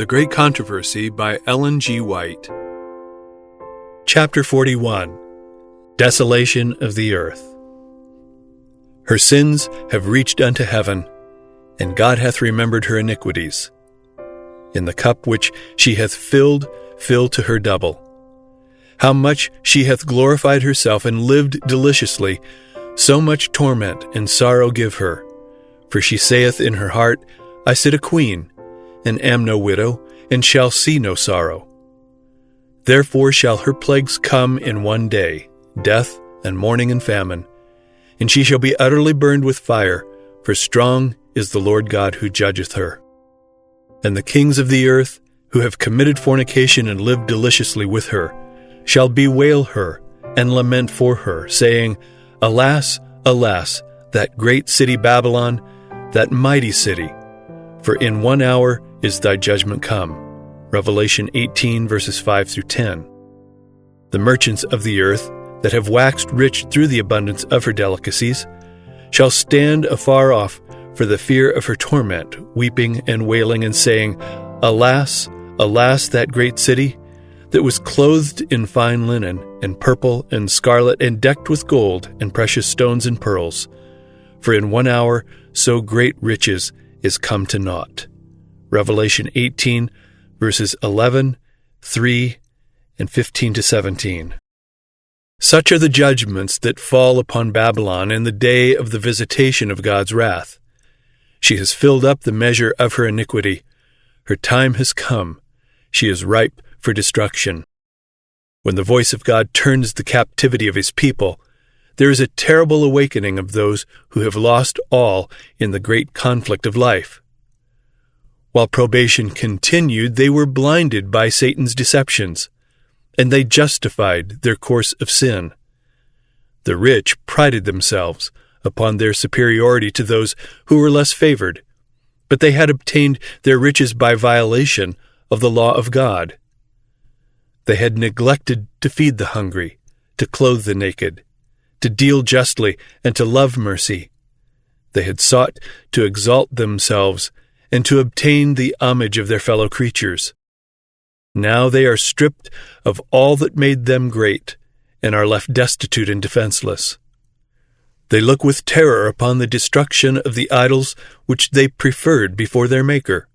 The Great Controversy by Ellen G. White. Chapter 41. Desolation of the Earth. Her sins have reached unto heaven, and God hath remembered her iniquities. In the cup which she hath filled, fill to her double. How much she hath glorified herself and lived deliciously, so much torment and sorrow give her. For she saith in her heart, I sit a queen, and am no widow, and shall see no sorrow. Therefore shall her plagues come in one day, death and mourning and famine, and she shall be utterly burned with fire, for strong is the Lord God who judgeth her. And the kings of the earth, who have committed fornication and lived deliciously with her, shall bewail her and lament for her, saying, Alas, alas, that great city Babylon, that mighty city! For in 1 hour is thy judgment come. Revelation 18, verses 5 through 10. The merchants of the earth, that have waxed rich through the abundance of her delicacies, shall stand afar off for the fear of her torment, weeping and wailing and saying, Alas, alas, that great city, that was clothed in fine linen, and purple and scarlet, and decked with gold and precious stones and pearls. For in 1 hour so great riches is come to naught. Revelation 18, verses 11, 3, and 15 to 17. Such are the judgments that fall upon Babylon in the day of the visitation of God's wrath. She has filled up the measure of her iniquity. Her time has come. She is ripe for destruction. When the voice of God turns the captivity of his people, there is a terrible awakening of those who have lost all in the great conflict of life. While probation continued, they were blinded by Satan's deceptions, and they justified their course of sin. The rich prided themselves upon their superiority to those who were less favored, but they had obtained their riches by violation of the law of God. They had neglected to feed the hungry, to clothe the naked, to deal justly, and to love mercy. They had sought to exalt themselves and to obtain the homage of their fellow creatures. Now they are stripped of all that made them great, and are left destitute and defenseless. They look with terror upon the destruction of the idols which they preferred before their Maker.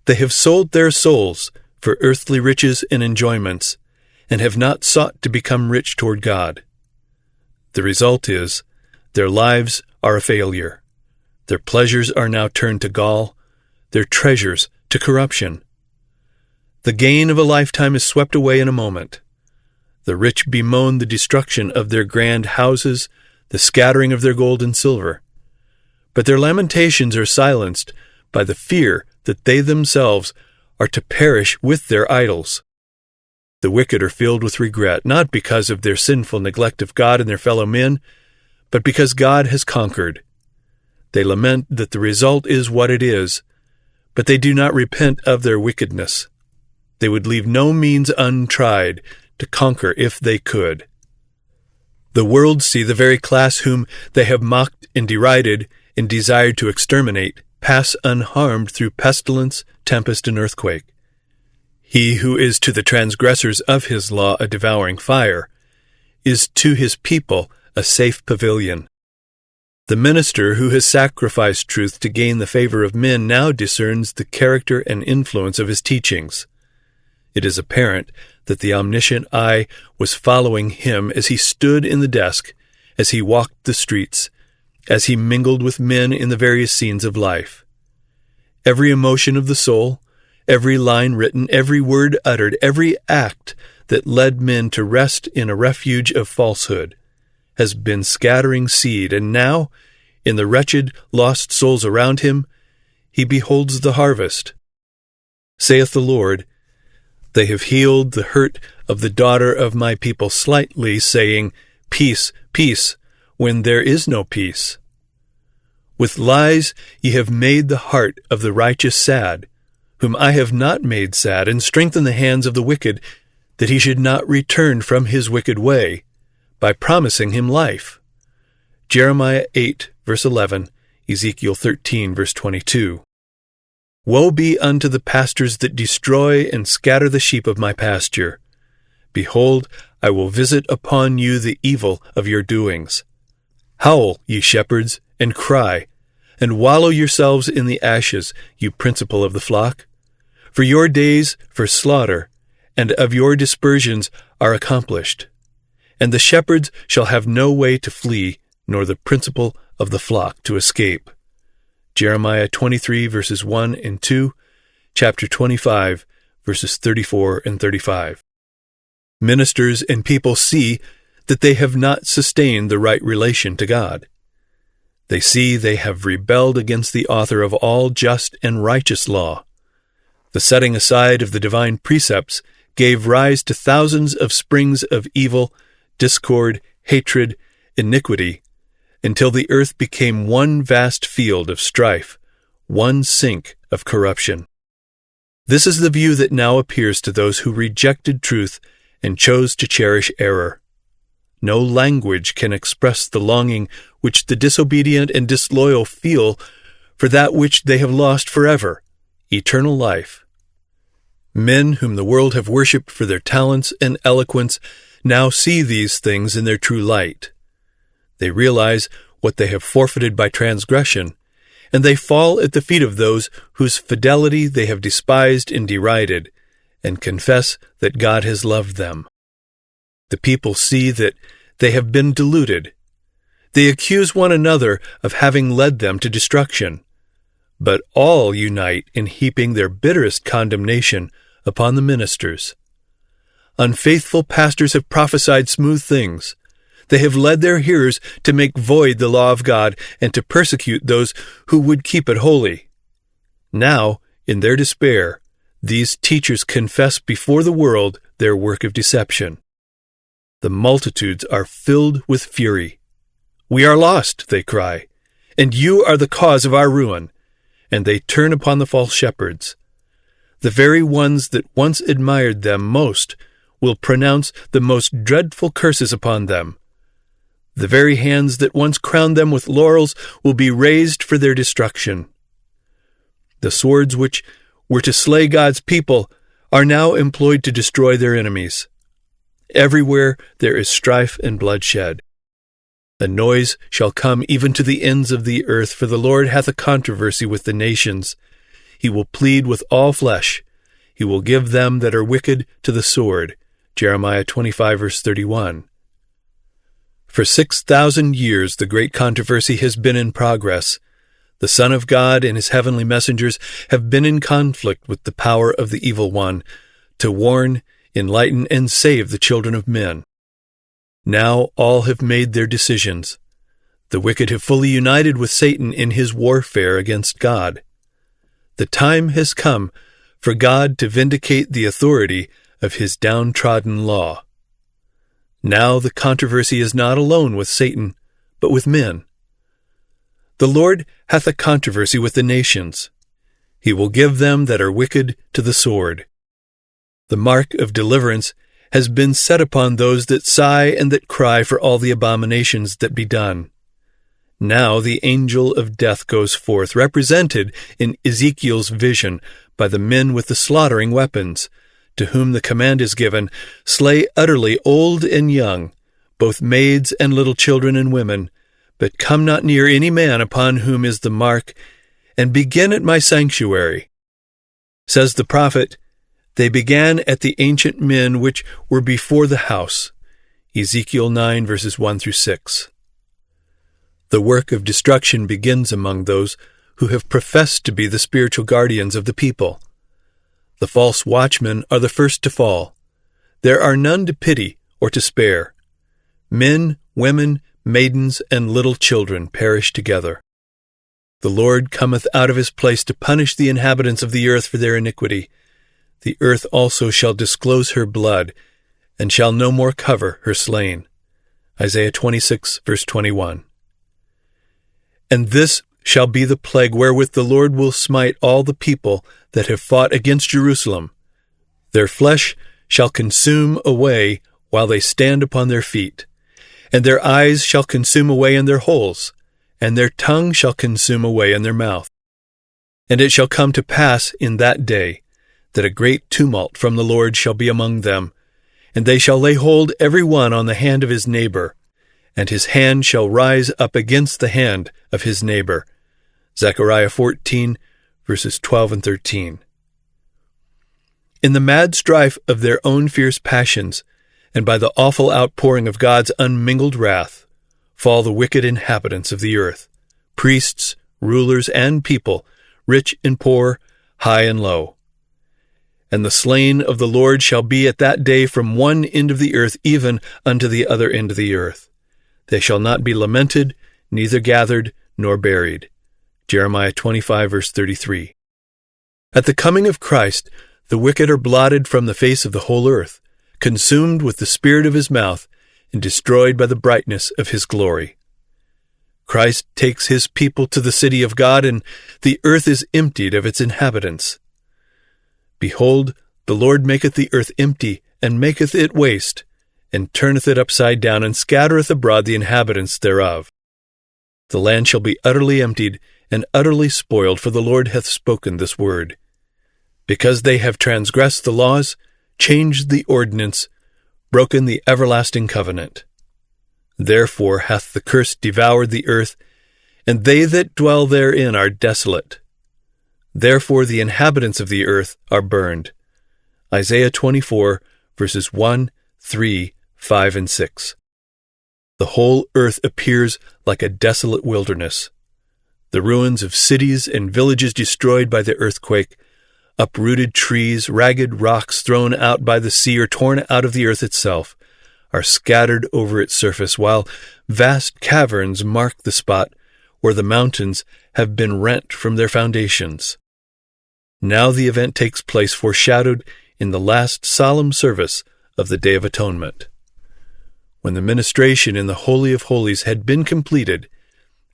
They have sold their souls for earthly riches and enjoyments, and have not sought to become rich toward God. The result is, their lives are a failure. Their pleasures are now turned to gall, their treasures to corruption. The gain of a lifetime is swept away in a moment. The rich bemoan the destruction of their grand houses, the scattering of their gold and silver. But their lamentations are silenced by the fear that they themselves are to perish with their idols. The wicked are filled with regret, not because of their sinful neglect of God and their fellow men, but because God has conquered. They lament that the result is what it is, but they do not repent of their wickedness. They would leave no means untried to conquer if they could. The world see the very class whom they have mocked and derided and desired to exterminate pass unharmed through pestilence, tempest, and earthquake. He who is to the transgressors of his law a devouring fire is to his people a safe pavilion. The minister who has sacrificed truth to gain the favor of men now discerns the character and influence of his teachings. It is apparent that the omniscient eye was following him as he stood in the desk, as he walked the streets, as he mingled with men in the various scenes of life. Every emotion of the soul, every line written, every word uttered, every act that led men to rest in a refuge of falsehood has been scattering seed, and now, in the wretched, lost souls around him, he beholds the harvest. Saith the Lord, They have healed the hurt of the daughter of my people slightly, saying, Peace, peace, when there is no peace. With lies ye have made the heart of the righteous sad, whom I have not made sad, and strengthened the hands of the wicked, that he should not return from his wicked way, by promising him life. Jeremiah 8, verse 11, Ezekiel 13, verse 22. Woe be unto the pastors that destroy and scatter the sheep of my pasture. Behold, I will visit upon you the evil of your doings. Howl, ye shepherds, and cry, and wallow yourselves in the ashes, you principal of the flock. For your days for slaughter, and of your dispersions are accomplished. And the shepherds shall have no way to flee, nor the principal of the flock to escape. Jeremiah 23, verses 1 and 2, chapter 25, verses 34 and 35. Ministers and people see that they have not sustained the right relation to God. They see they have rebelled against the author of all just and righteous law. The setting aside of the divine precepts gave rise to thousands of springs of evil, discord, hatred, iniquity, until the earth became one vast field of strife, one sink of corruption. This is the view that now appears to those who rejected truth and chose to cherish error. No language can express the longing which the disobedient and disloyal feel for that which they have lost forever, eternal life. Men whom the world have worshipped for their talents and eloquence now see these things in their true light. They realize what they have forfeited by transgression, and they fall at the feet of those whose fidelity they have despised and derided, and confess that God has loved them. The people see that they have been deluded. They accuse one another of having led them to destruction, but all unite in heaping their bitterest condemnation upon the ministers. Unfaithful pastors have prophesied smooth things. They have led their hearers to make void the law of God and to persecute those who would keep it holy. Now, in their despair, these teachers confess before the world their work of deception. The multitudes are filled with fury. "We are lost," they cry, "and you are the cause of our ruin." And they turn upon the false shepherds. The very ones that once admired them most will pronounce the most dreadful curses upon them. The very hands that once crowned them with laurels will be raised for their destruction. The swords which were to slay God's people are now employed to destroy their enemies. Everywhere there is strife and bloodshed. The noise shall come even to the ends of the earth, for the Lord hath a controversy with the nations. He will plead with all flesh. He will give them that are wicked to the sword. Jeremiah 25, verse 31. For 6,000 years the great controversy has been in progress. The Son of God and his heavenly messengers have been in conflict with the power of the evil one, to warn, enlighten, and save the children of men. Now all have made their decisions. The wicked have fully united with Satan in his warfare against God. The time has come for God to vindicate the authority of his downtrodden law. Now the controversy is not alone with Satan, but with men. The Lord hath a controversy with the nations. He will give them that are wicked to the sword. The mark of deliverance has been set upon those that sigh and that cry for all the abominations that be done. Now the angel of death goes forth, represented in Ezekiel's vision by the men with the slaughtering weapons, to whom the command is given, slay utterly old and young, both maids and little children and women, but come not near any man upon whom is the mark, and begin at my sanctuary. Says the prophet, they began at the ancient men which were before the house. Ezekiel 9, verses 1 through 6. The work of destruction begins among those who have professed to be the spiritual guardians of the people. The false watchmen are the first to fall. There are none to pity or to spare. Men, women, maidens, and little children perish together. The Lord cometh out of his place to punish the inhabitants of the earth for their iniquity. The earth also shall disclose her blood, and shall no more cover her slain. Isaiah 26, verse 21. And this shall be the plague wherewith the Lord will smite all the people that have fought against Jerusalem. Their flesh shall consume away while they stand upon their feet, and their eyes shall consume away in their holes, and their tongue shall consume away in their mouth. And it shall come to pass in that day that a great tumult from the Lord shall be among them, and they shall lay hold every one on the hand of his neighbor, and his hand shall rise up against the hand of his neighbor. Zechariah 14, verses 12 and 13. In the mad strife of their own fierce passions, and by the awful outpouring of God's unmingled wrath, fall the wicked inhabitants of the earth, priests, rulers, and people, rich and poor, high and low. And the slain of the Lord shall be at that day from one end of the earth even unto the other end of the earth. They shall not be lamented, neither gathered, nor buried. Jeremiah 25, verse 33. At the coming of Christ, the wicked are blotted from the face of the whole earth, consumed with the spirit of his mouth, and destroyed by the brightness of his glory. Christ takes his people to the city of God, and the earth is emptied of its inhabitants. Behold, the Lord maketh the earth empty, and maketh it waste, and turneth it upside down, and scattereth abroad the inhabitants thereof. The land shall be utterly emptied, and utterly spoiled, for the Lord hath spoken this word. Because they have transgressed the laws, changed the ordinance, broken the everlasting covenant. Therefore hath the curse devoured the earth, and they that dwell therein are desolate. Therefore the inhabitants of the earth are burned. Isaiah 24, verses 1, 3, 5, and 6. The whole earth appears like a desolate wilderness. The ruins of cities and villages destroyed by the earthquake, uprooted trees, ragged rocks thrown out by the sea or torn out of the earth itself, are scattered over its surface, while vast caverns mark the spot where the mountains have been rent from their foundations. Now the event takes place foreshadowed in the last solemn service of the Day of Atonement. When the ministration in the Holy of Holies had been completed,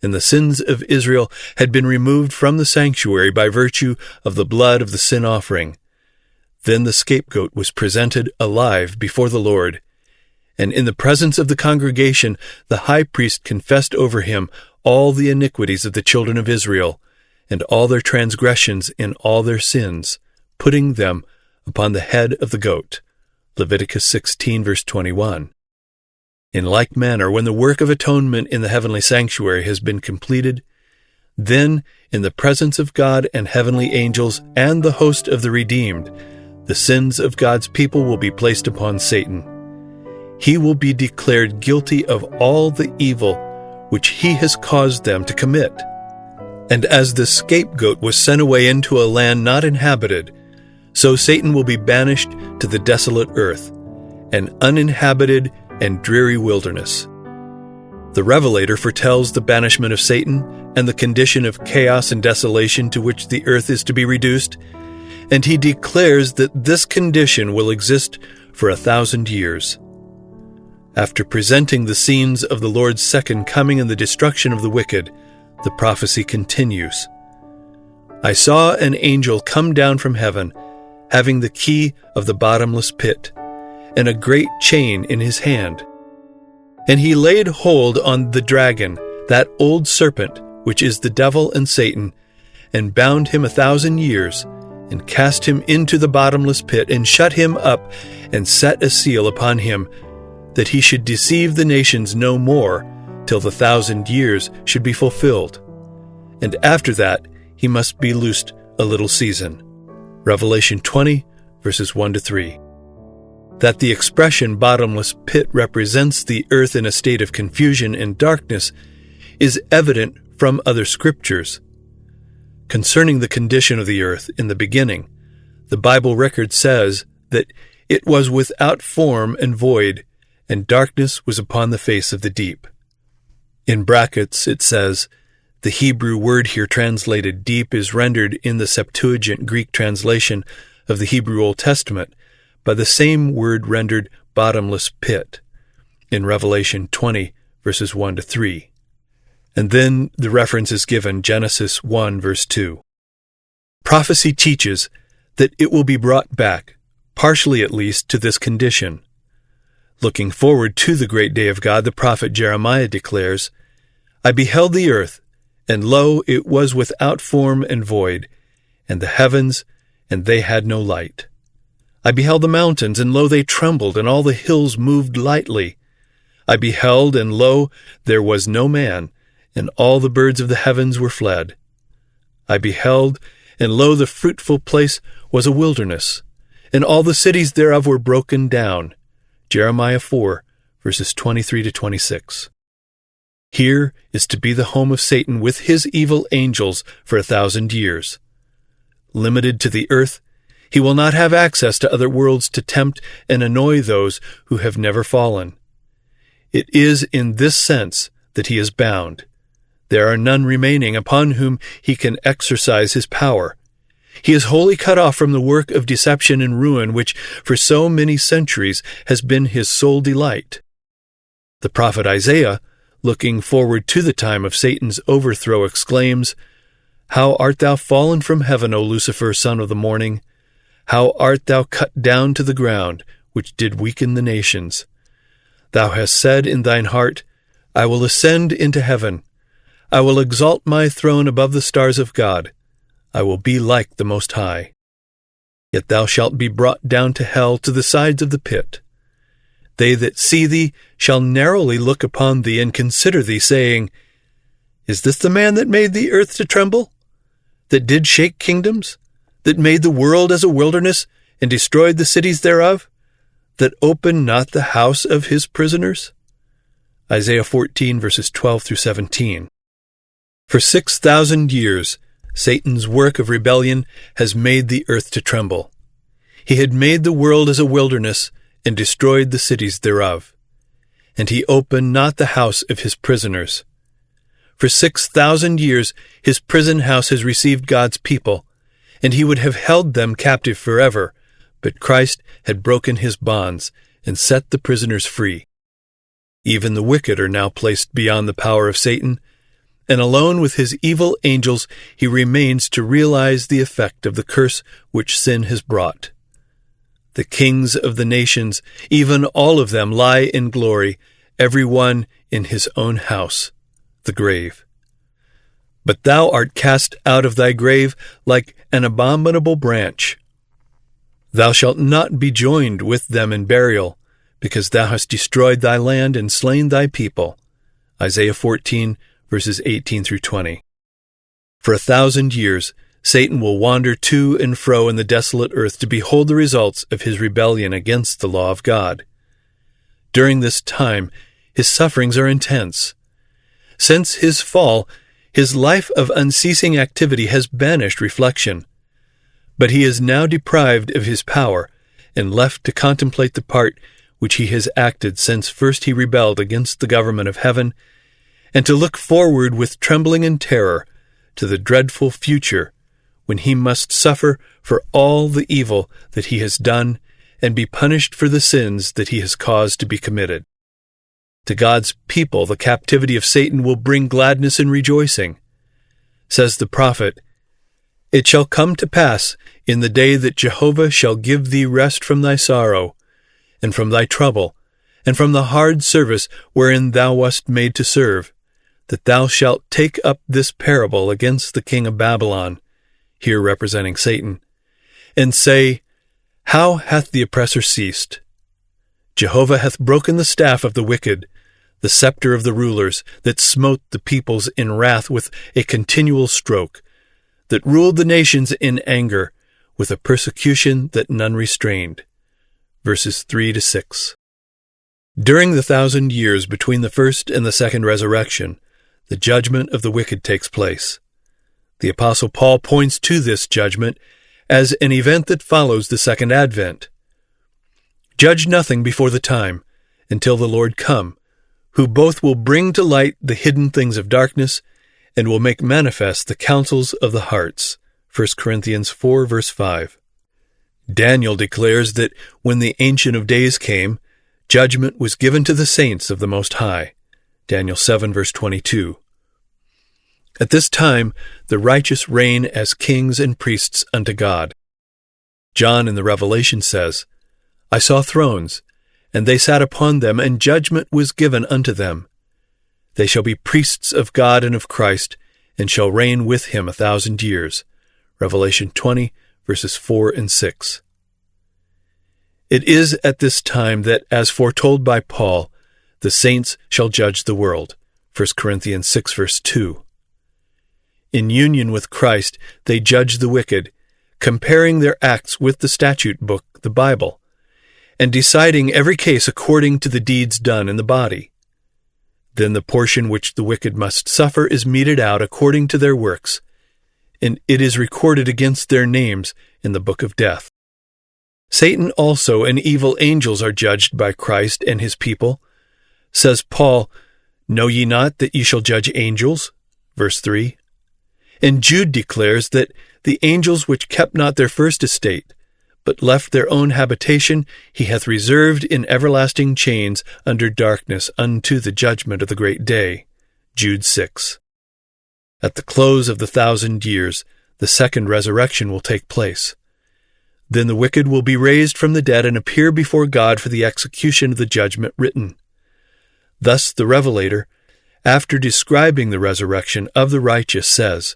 and the sins of Israel had been removed from the sanctuary by virtue of the blood of the sin offering, then the scapegoat was presented alive before the Lord, and in the presence of the congregation the high priest confessed over him all the iniquities of the children of Israel, and all their transgressions in all their sins, putting them upon the head of the goat. Leviticus 16, verse 21. In like manner, when the work of atonement in the heavenly sanctuary has been completed, then, in the presence of God and heavenly angels and the host of the redeemed, the sins of God's people will be placed upon Satan. He will be declared guilty of all the evil which he has caused them to commit. And as the scapegoat was sent away into a land not inhabited, so Satan will be banished to the desolate earth, an uninhabited and dreary wilderness. The Revelator foretells the banishment of Satan and the condition of chaos and desolation to which the earth is to be reduced, and he declares that this condition will exist for 1,000 years. After presenting the scenes of the Lord's second coming and the destruction of the wicked, the prophecy continues. I saw an angel come down from heaven, having the key of the bottomless pit, and a great chain in his hand. And he laid hold on the dragon, that old serpent, which is the devil and Satan, and bound him 1,000 years, and cast him into the bottomless pit, and shut him up, and set a seal upon him, that he should deceive the nations no more, till the 1,000 years should be fulfilled. And after that he must be loosed a little season. Revelation 20, verses 1 to 3. That the expression bottomless pit represents the earth in a state of confusion and darkness is evident from other scriptures. Concerning the condition of the earth in the beginning, the Bible record says that it was without form and void, and darkness was upon the face of the deep. In brackets it says, the Hebrew word here translated deep is rendered in the Septuagint Greek translation of the Hebrew Old Testament by the same word rendered bottomless pit in Revelation 20, verses 1 to 3. And then the reference is given, Genesis 1, verse 2. Prophecy teaches that it will be brought back, partially at least, to this condition. Looking forward to the great day of God, the prophet Jeremiah declares, I beheld the earth, and lo, it was without form and void, and the heavens, and they had no light. I beheld the mountains, and lo, they trembled, and all the hills moved lightly. I beheld, and lo, there was no man, and all the birds of the heavens were fled. I beheld, and lo, the fruitful place was a wilderness, and all the cities thereof were broken down. Jeremiah 4, verses 23 to 26. Here is to be the home of Satan with his evil angels for 1,000 years. Limited to the earth, he will not have access to other worlds to tempt and annoy those who have never fallen. It is in this sense that he is bound. There are none remaining upon whom he can exercise his power. He is wholly cut off from the work of deception and ruin which for so many centuries has been his sole delight. The prophet Isaiah, looking forward to the time of Satan's overthrow, exclaims, "How art thou fallen from heaven, O Lucifer, son of the morning? How art thou cut down to the ground, which did weaken the nations? Thou hast said in thine heart, I will ascend into heaven. I will exalt my throne above the stars of God. I will be like the Most High. Yet thou shalt be brought down to hell, to the sides of the pit. They that see thee shall narrowly look upon thee and consider thee, saying, Is this the man that made the earth to tremble? That did shake kingdoms? That made the world as a wilderness, and destroyed the cities thereof? That opened not the house of his prisoners?" Isaiah 14, verses 12 through 17. For 6,000 years, Satan's work of rebellion has made the earth to tremble. He had made the world as a wilderness, and destroyed the cities thereof. And he opened not the house of his prisoners. For 6,000 years his prison house has received God's people, and he would have held them captive forever, but Christ had broken his bonds and set the prisoners free. Even the wicked are now placed beyond the power of Satan, and alone with his evil angels he remains to realize the effect of the curse which sin has brought. The kings of the nations, even all of them, lie in glory, every one in his own house, the grave. But thou art cast out of thy grave like an abominable branch. Thou shalt not be joined with them in burial, because thou hast destroyed thy land and slain thy people. Isaiah 14, verses 18 through 20. For 1,000 years, Satan will wander to and fro in the desolate earth to behold the results of his rebellion against the law of God. During this time, his sufferings are intense. Since his fall, his life of unceasing activity has banished reflection. But he is now deprived of his power and left to contemplate the part which he has acted since first he rebelled against the government of heaven, and to look forward with trembling and terror to the dreadful future when he must suffer for all the evil that he has done and be punished for the sins that he has caused to be committed. To God's people, the captivity of Satan will bring gladness and rejoicing. Says the prophet, "It shall come to pass in the day that Jehovah shall give thee rest from thy sorrow, and from thy trouble, and from the hard service wherein thou wast made to serve, that thou shalt take up this parable against the king of Babylon," here representing Satan, "and say, How hath the oppressor ceased? Jehovah hath broken the staff of the wicked, the scepter of the rulers, that smote the peoples in wrath with a continual stroke, that ruled the nations in anger, with a persecution that none restrained." Verses 3 to 6. During the 1,000 years between the first and the second resurrection, the judgment of the wicked takes place. The Apostle Paul points to this judgment as an event that follows the second advent. "Judge nothing before the time, until the Lord come, who both will bring to light the hidden things of darkness, and will make manifest the counsels of the hearts." 1 Corinthians 4, verse 5. Daniel declares that when the Ancient of Days came, judgment was given to the saints of the Most High. Daniel 7, verse 22. At this time, the righteous reign as kings and priests unto God. John in the Revelation says, "I saw thrones, and they sat upon them, and judgment was given unto them. They shall be priests of God and of Christ, and shall reign with him 1,000 years." Revelation 20, verses 4 and 6. It is at this time that, as foretold by Paul, the saints shall judge the world. 1 Corinthians 6, verse 2. In union with Christ, they judge the wicked, comparing their acts with the statute book, the Bible, and deciding every case according to the deeds done in the body. Then the portion which the wicked must suffer is meted out according to their works, and it is recorded against their names in the book of death. Satan also and evil angels are judged by Christ and his people. Says Paul, "Know ye not that ye shall judge angels?" Verse 3. And Jude declares that the angels which kept not their first estate, but left their own habitation, he hath reserved in everlasting chains under darkness unto the judgment of the great day. Jude 6. At the close of the 1,000 years, the second resurrection will take place. Then the wicked will be raised from the dead and appear before God for the execution of the judgment written. Thus the Revelator, after describing the resurrection of the righteous, says,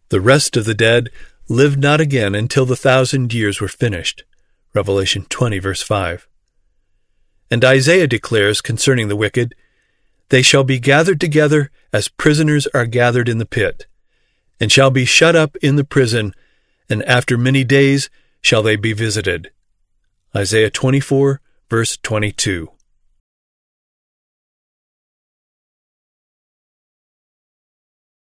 "The rest of the dead lived not again until the 1,000 years were finished." Revelation 20, verse 5. And Isaiah declares concerning the wicked, "They shall be gathered together as prisoners are gathered in the pit, and shall be shut up in the prison, and after many days shall they be visited." Isaiah 24, verse 22.